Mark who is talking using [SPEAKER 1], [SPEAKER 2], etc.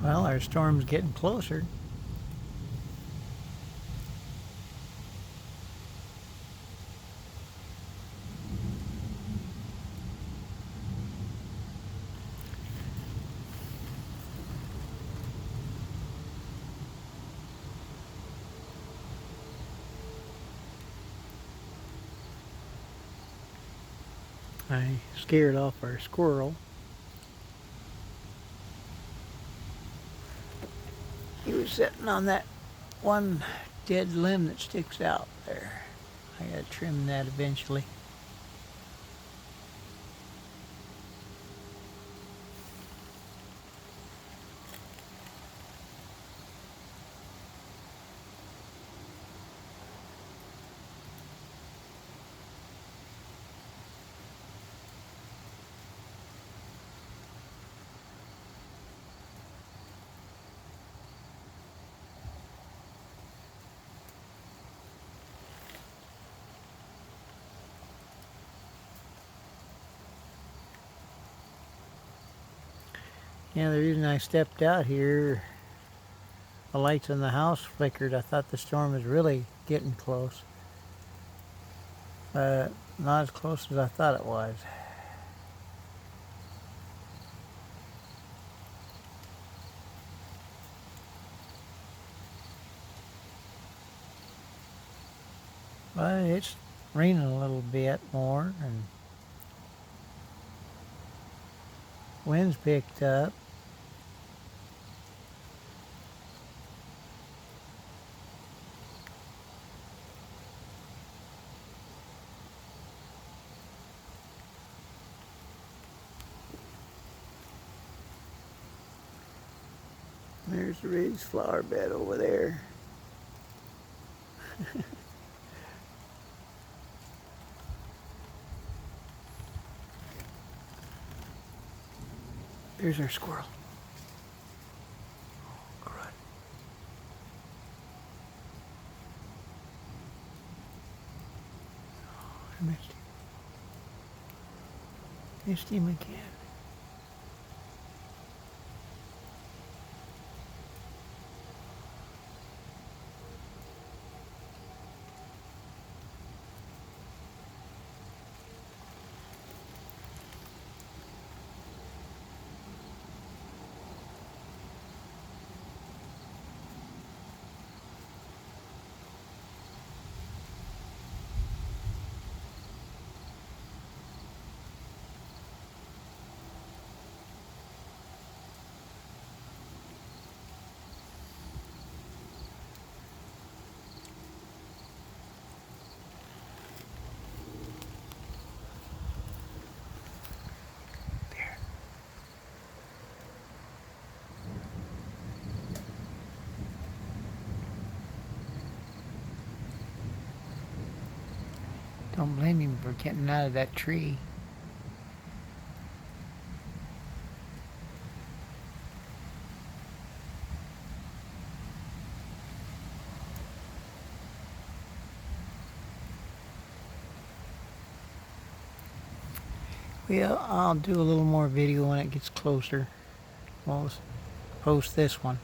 [SPEAKER 1] Well, our storm's getting closer. I scared off our squirrel. He was sitting on that one dead limb that sticks out there. I gotta trim that eventually. Yeah, the reason I stepped out here, the lights in the house flickered. I thought the storm was really getting close, but not as close as I thought it was. But it's raining a little bit more, and wind's picked up. There's the raised flower bed over there. There's our squirrel. Oh, crud. Oh, I missed him. Missed him again. Don't blame him for getting out of that tree. Well, I'll do a little more video when it gets closer. We'll post this one.